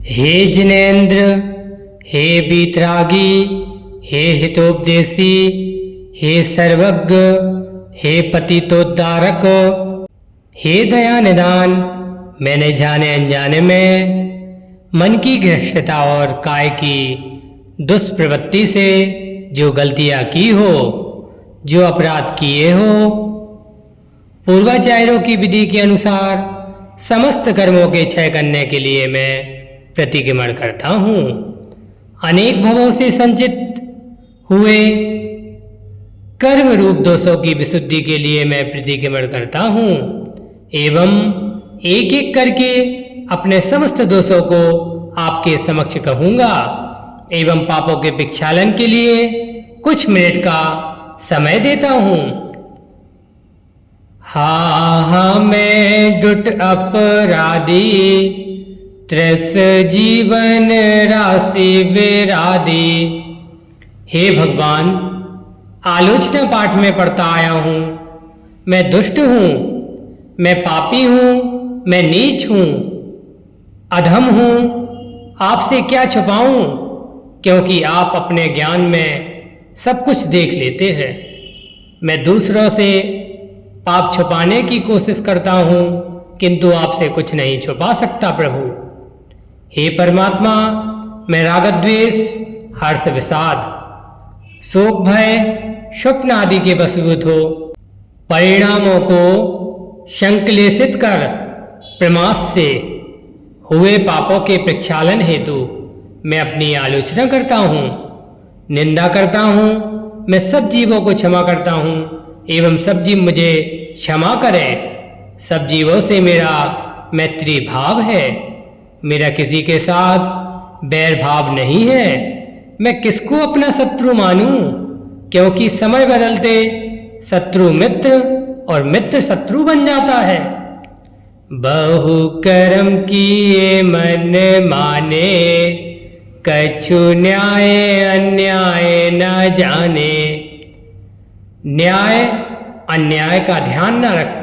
हे जिनेन्द्र, हे वीतरागी, हे हितोपदेशी, हे सर्वज्ञ, हे पतितोद्धारक, हे दया निदान, मैंने जाने अनजाने में मन की गृहस्थता और काय की दुष्प्रवृत्ति से जो गलतियां की हो, जो अपराध किए हो, पूर्वाचार्यों की विधि के अनुसार समस्त कर्मों के क्षय करने के लिए मैं प्रतिक्रमण करता हूँ। अनेक भवों से संचित हुए कर्म रूप दोषों की विशुद्धि के लिए मैं प्रतिक्रमण करता हूँ एवं एक एक करके अपने समस्त दोषों को आपके समक्ष कहूँगा एवं पापों के प्रक्षालन के लिए कुछ मिनट का समय देता हूँ। हाँ मैं दुष्ट अपराधी, त्रस जीवन राशि विराधी। हे भगवान, आलोचना पाठ में पढ़ता आया हूँ, मैं दुष्ट हूँ, मैं पापी हूँ, मैं नीच हूँ, अधम हूँ, आपसे क्या छुपाऊँ, क्योंकि आप अपने ज्ञान में सब कुछ देख लेते हैं। मैं दूसरों से पाप छुपाने की कोशिश करता हूँ, किंतु आपसे कुछ नहीं छुपा सकता प्रभु। हे परमात्मा, मैं राग द्वेष, हर्ष विषाद, शोक भय, स्वप्न आदि के वशीभूत हो परिणामों को संक्लेशित कर प्रमास से हुए पापों के प्रक्षालन हेतु मैं अपनी आलोचना करता हूँ, निंदा करता हूँ। मैं सब जीवों को क्षमा करता हूँ एवं सब जीव मुझे क्षमा करें। सब जीवों से मेरा मैत्री भाव है, मेरा किसी के साथ बैर भाव नहीं है। मैं किसको अपना शत्रु मानूं, क्योंकि समय बदलते शत्रु मित्र और मित्र शत्रु बन जाता है। बहु कर्म किए मन माने, कछु न्याय अन्याय न जाने। न्याय अन्याय का ध्यान न रख।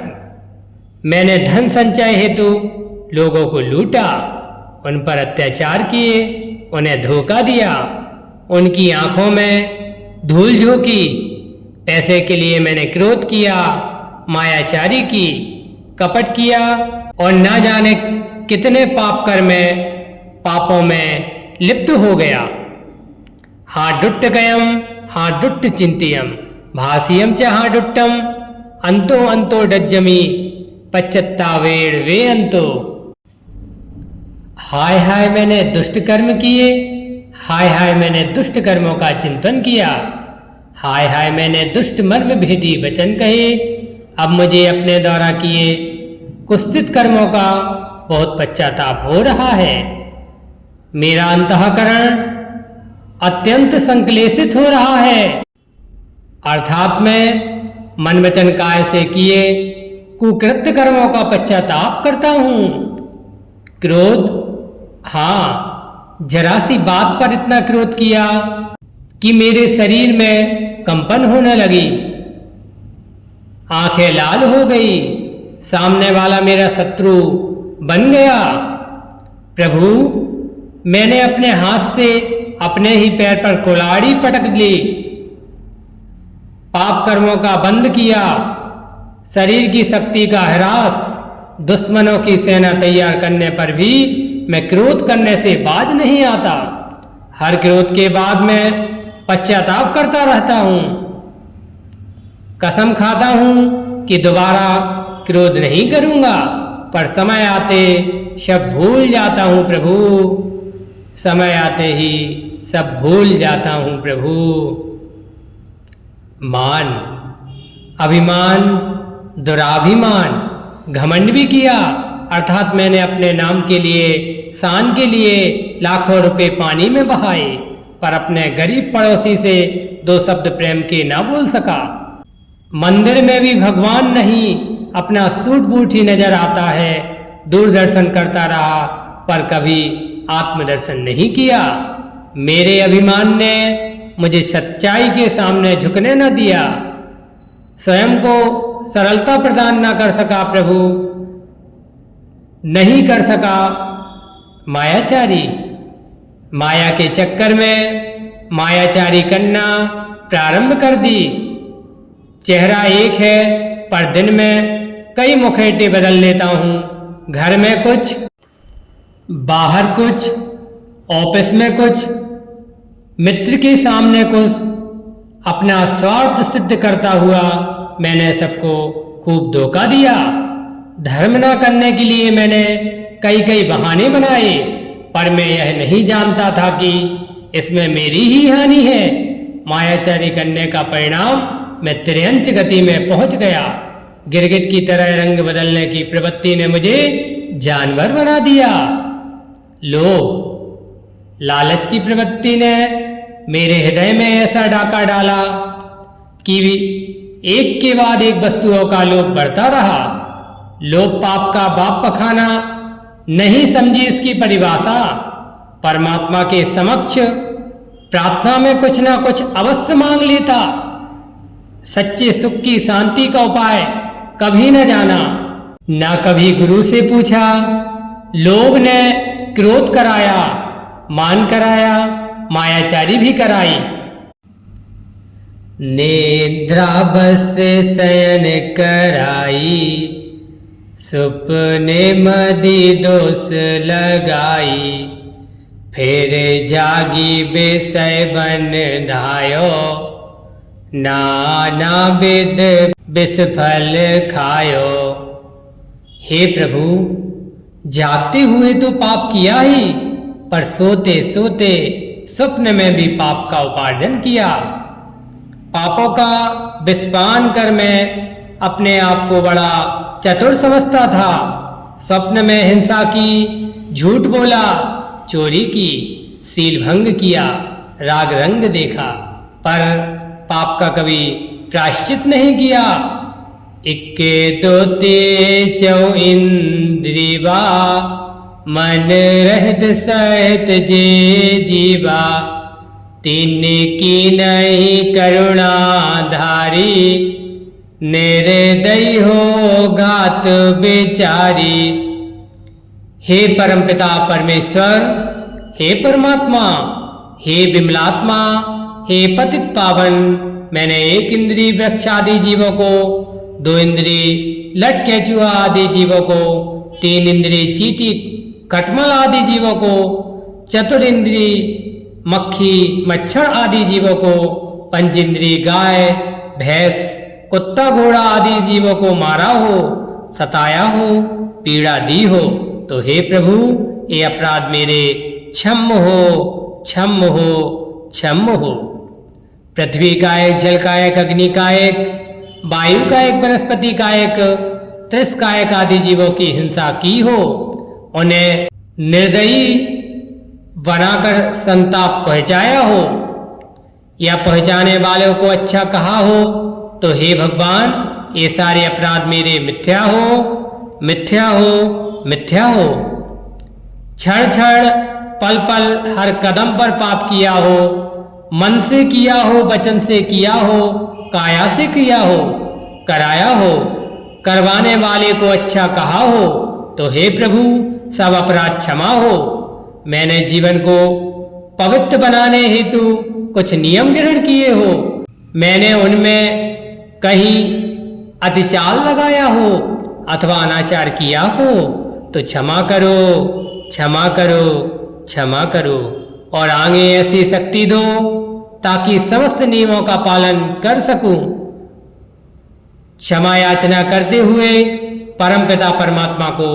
मैंने धन संचय हेतु लोगों को लूटा, उन पर अत्याचार किए, उन्हें धोखा दिया, उनकी आंखों में धूल झोंकी। पैसे के लिए मैंने क्रोध किया, मायाचारी की, कपट किया और ना जाने कितने पाप कर में पापों में लिप्त हो गया। हाँ दुट्ट गयम, हाँ दुट्ट चिंतियम, भासियम च हाँ दुट्टम, अंतो अंतो डज्जमी पच्चत्तावेड़ वे अंतो। हाय हाय मैंने दुष्ट कर्म किए, हाय हाय मैंने दुष्ट कर्मों का चिंतन किया, हाय हाय मैंने दुष्ट मर्म भेदी वचन कहे। अब मुझे अपने द्वारा किए कुत्सित कर्मों का बहुत पश्चाताप हो रहा है। मेरा अंतःकरण अत्यंत संक्लेशित हो रहा है, अर्थात मैं मन वचन काय से किए कुकृत्य कर्मों का पश्चाताप करता हूँ। क्रोध, हाँ जरा सी बात पर इतना क्रोध किया कि मेरे शरीर में कंपन होने लगी, आंखें लाल हो गई, सामने वाला मेरा शत्रु बन गया। प्रभु, मैंने अपने हाथ से अपने ही पैर पर कुल्हाड़ी पटक ली, पाप कर्मों का बंद किया, शरीर की शक्ति का ह्रास, दुश्मनों की सेना तैयार करने पर भी मैं क्रोध करने से बाज नहीं आता। हर क्रोध के बाद मैं पश्चाताप करता रहता हूँ। कसम खाता हूँ कि दोबारा क्रोध नहीं करूँगा, पर समय आते सब भूल जाता हूँ प्रभु, समय आते ही सब भूल जाता हूँ प्रभु। मान, अभिमान, दुराभिमान, घमंड भी किया, अर्थात मैंने अपने नाम के लिए, शान के लिए लाखों रुपए पानी में बहाए, पर अपने गरीब पड़ोसी से दो शब्द प्रेम के ना बोल सका। मंदिर में भी भगवान नहीं, अपना सूट बूट ही नजर आता है। दूरदर्शन करता रहा पर कभी आत्मदर्शन नहीं किया। मेरे अभिमान ने मुझे सच्चाई के सामने झुकने न दिया, स्वयं को सरलता प्रदान न कर सका प्रभु, नहीं कर सका। मायाचारी, माया के चक्कर में मायाचारी करना प्रारंभ कर दी। चेहरा एक है पर दिन में कई मुखौटे बदल लेता हूँ। घर में कुछ, बाहर कुछ, ऑफिस में कुछ, मित्र के सामने कुछ, अपना स्वार्थ सिद्ध करता हुआ मैंने सबको खूब धोखा दिया। धर्म न करने के लिए मैंने कई कई बहाने बनाए, पर मैं यह नहीं जानता था कि इसमें मेरी ही हानि है। मायाचारी करने का परिणाम मैं त्रियंच गति में पहुंच गया। गिरगिट की तरह रंग बदलने की प्रवृत्ति ने मुझे जानवर बना दिया। लोभ, लालच की प्रवृत्ति ने मेरे हृदय में ऐसा डाका डाला कि एक के बाद एक वस्तुओं का लोभ बढ़ता रहा। लोभ पाप का बाप पखाना, नहीं समझी इसकी परिभाषा। परमात्मा के समक्ष प्रार्थना में कुछ ना कुछ अवश्य मांग लेता। सच्चे सुख की शांति का उपाय कभी न जाना, ना कभी गुरु से पूछा। लोभ ने क्रोध कराया, मान कराया, मायाचारी भी कराई। निद्रा बस शयन कराई, सुपने मदि दोष लगाई। फिर जागी विषय बन धायो, नाना विध विषफल खायो। हे प्रभु, जागते हुए तो पाप किया ही, पर सोते सोते स्वप्न में भी पाप का उपार्जन किया। पापों का विषपान कर मैं अपने आप को बड़ा चतुर समझता था। स्वप्न में हिंसा की, झूठ बोला, चोरी की, सील भंग किया, राग रंग देखा, पर पाप का कभी प्रायश्चित नहीं किया। इक्के दोते चौ इंद्रिवा, मन रहत सहित जे जीवा। तीन की नहीं करुणा धारी, निर्दयी हो घात बेचारी। हे परमपिता परमेश्वर, हे परमात्मा, हे विमलात्मा, हे पतित पावन, मैंने एक इंद्री वृक्ष आदि जीवों को, दो इंद्री लट केचुआ आदि जीवों को, तीन इंद्री चींटी कटमल आदि जीवों को, चतुर इंद्री मक्खी मच्छर आदि जीवों को, पंच इंद्री गाय भैंस कुत्ता घोड़ा आदि जीवों को मारा हो, सताया हो, पीड़ा दी हो, तो हे प्रभु, ये अपराध मेरे क्षम हो, क्षम हो, क्षम हो। पृथ्वी का एक, जल का एक, अग्नि का एक, वायु का एक, वनस्पति का एक, त्रिस्कायक आदि जीवों की हिंसा की हो, उन्हें निर्दयी बनाकर संताप पहुंचाया हो, या पहुंचाने वालों को अच्छा कहा हो, तो हे भगवान, ये सारे अपराध मेरे मिथ्या हो, मिथ्या हो, मिथ्या हो। क्षण क्षण पल पल हर कदम पर पाप किया हो, मन से किया हो, वचन से किया हो, काया से किया हो, कराया हो, करवाने वाले को अच्छा कहा हो, तो हे प्रभु, सब अपराध क्षमा हो। मैंने जीवन को पवित्र बनाने हेतु कुछ नियम ग्रहण किए हो, मैंने उनमें कहीं अतिचाल लगाया हो अथवा अनाचार किया हो, तो क्षमा करो, क्षमा करो, क्षमा करो, और आगे ऐसी शक्ति दो ताकि समस्त नियमों का पालन कर सकूं। क्षमा याचना करते हुए परमपिता परमात्मा को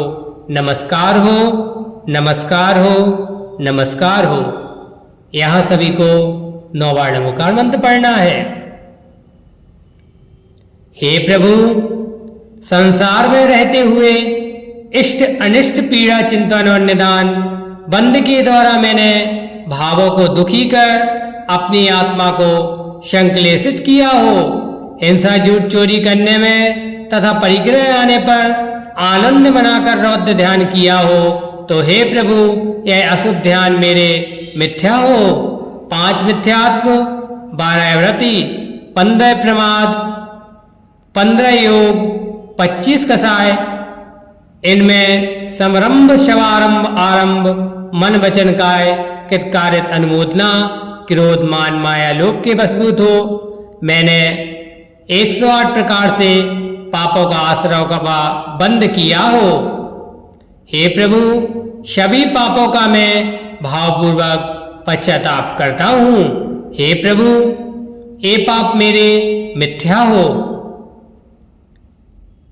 नमस्कार हो, नमस्कार हो, नमस्कार हो। यहाँ सभी को 9 बार नमोकार मंत्र पढ़ना है। हे प्रभु, संसार में रहते हुए इष्ट अनिष्ट पीड़ा चिंतन और निदान बंद के द्वारा मैंने भावों को दुखी कर अपनी आत्मा को संक्लेशित किया हो, हिंसा झूठ चोरी करने में तथा परिग्रह आने पर आनंद मनाकर रौद्र ध्यान किया हो, तो हे प्रभु, यह अशुभ ध्यान मेरे मिथ्या हो। 5 मिथ्यात्व, 12 व्रति, 15 प्रमाद, 15 योग, 25 कसाय, इनमें समरंभ शवारंभ आरंभ मन वचन काय कृतकार्यत अनुमोदना, क्रोध मान माया लोभ के वशभूत हो। मैंने 108 प्रकार से पापों का आश्रय का बंद किया हो। हे प्रभु, सभी पापों का मैं भावपूर्वक पश्चाताप करता हूँ। हे प्रभु, ये पाप मेरे मिथ्या हो।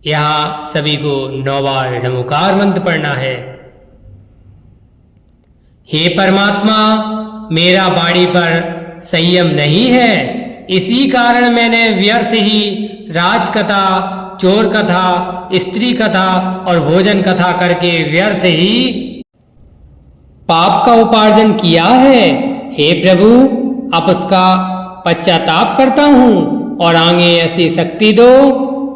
यहाँ सभी को 9 बार नमोकार मंत्र पढ़ना है। हे परमात्मा, मेरा वाणी पर संयम नहीं है, इसी कारण मैंने व्यर्थ ही राजकथा, चोर कथा, स्त्री कथा और भोजन कथा करके व्यर्थ ही पाप का उपार्जन किया है। हे प्रभु, अब उसका पश्चाताप करता हूँ और आगे ऐसी शक्ति दो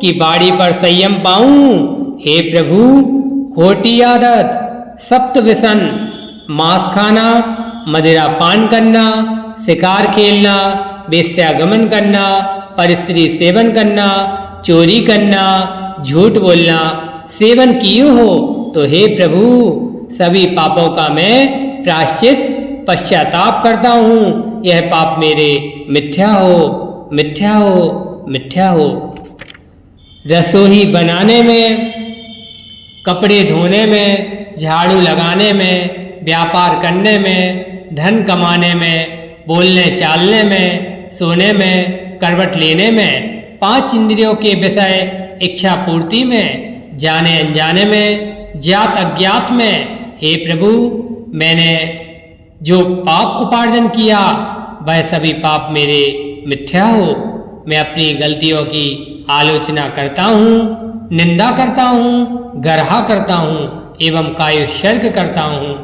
कि बाड़ी पर संयम पाऊं। हे प्रभु, खोटी आदत, सप्त व्यसन, मांस खाना, मदिरा पान करना, शिकार खेलना, वेश्यागमन करना, परस्त्री सेवन करना, चोरी करना, झूठ बोलना सेवन किए हो तो हे प्रभु, सभी पापों का मैं प्रायश्चित पश्चाताप करता हूँ। यह पाप मेरे मिथ्या हो, मिथ्या हो, मिथ्या हो। रसोई बनाने में, कपड़े धोने में, झाड़ू लगाने में, व्यापार करने में, धन कमाने में, बोलने चालने में, सोने में, करवट लेने में, 5 इंद्रियों के विषय इच्छा पूर्ति में, जाने अनजाने में, ज्ञात अज्ञात में, हे प्रभु, मैंने जो पाप उपार्जन किया वह सभी पाप मेरे मिथ्या हो। मैं अपनी गलतियों की आलोचना करता हूँ, निंदा करता हूँ, गर्हा करता हूँ एवं कायुशर्क करता हूँ।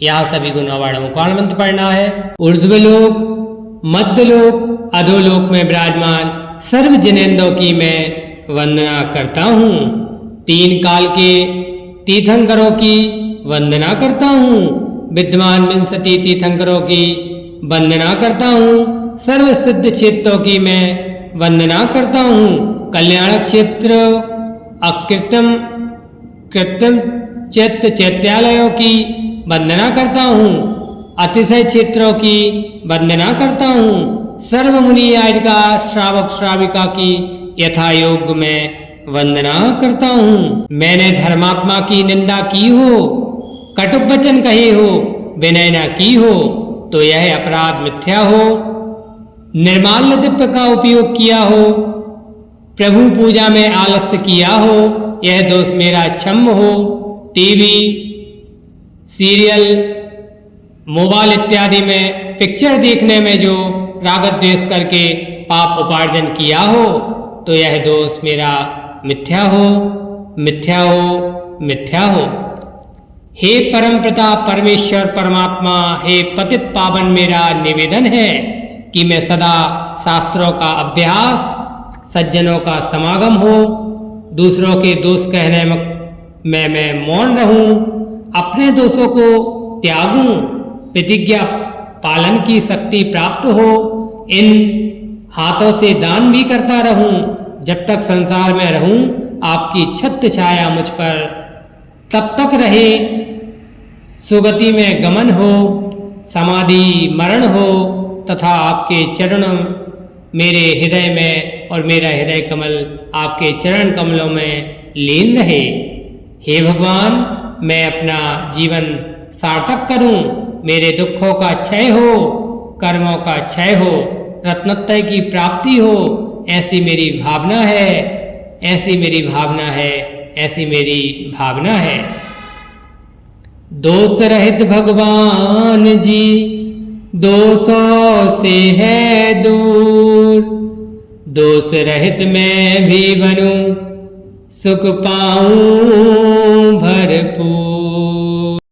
यहाँ सभी को 9 बार नमोकार मंत्र पढ़ना है। ऊर्ध्वलोक, मध्यलोक, अधोलोक में विराजमान सर्व जिनेंद्रों की मैं वंदना करता हूँ। 3 काल के तीर्थंकरों की वंदना करता हूँ। विद्यमान विंशति तीर्थंकरों की वंदना करता हूँ। सर्व सिद्ध क्षेत्रों की मैं वंदना करता हूँ। कल्याण क्षेत्र, अकृत्रिम कृत्रिम चैत्यालयों की वंदना करता हूँ। अतिशय क्षेत्रों की वंदना करता हूँ। सर्व मुनि आयिका श्रावक श्राविका की यथा योग में वंदना करता हूँ। मैंने धर्मात्मा की निंदा की हो, कटुक वचन कहे हो, विनय न की हो तो यह अपराध मिथ्या हो। निर्माल्य द्रव्य का उपयोग किया हो, प्रभु पूजा में आलस्य किया हो, यह दोष मेरा क्षम्य हो। टीवी, सीरियल, मोबाइल इत्यादि में पिक्चर देखने में जो रागत द्वेष करके पाप उपार्जन किया हो तो यह दोष मेरा मिथ्या हो, मिथ्या हो, मिथ्या हो। हे परम पिता परमेश्वर परमात्मा, हे पतित पावन, मेरा निवेदन है कि मैं सदा शास्त्रों का अभ्यास, सज्जनों का समागम हो, दूसरों के दोष कहने में मैं मौन रहूं, अपने दोषों को त्यागूं, प्रतिज्ञा पालन की शक्ति प्राप्त हो, इन हाथों से दान भी करता रहूं, जब तक संसार में रहूं आपकी छत्र छाया मुझ पर तब तक रहे, सुगति में गमन हो, समाधि मरण हो तथा आपके चरण मेरे हृदय में और मेरा हृदय कमल आपके चरण कमलों में लीन रहे। हे भगवान, मैं अपना जीवन सार्थक करूं, मेरे दुखों का क्षय हो, कर्मों का क्षय हो, रत्नत्रय की प्राप्ति हो, ऐसी मेरी भावना है, ऐसी मेरी भावना है, ऐसी मेरी भावना है। दोष रहित भगवान जी दोषों से है दूर, दोष रहित मैं भी बनूं, सुख पाऊं भरपूर।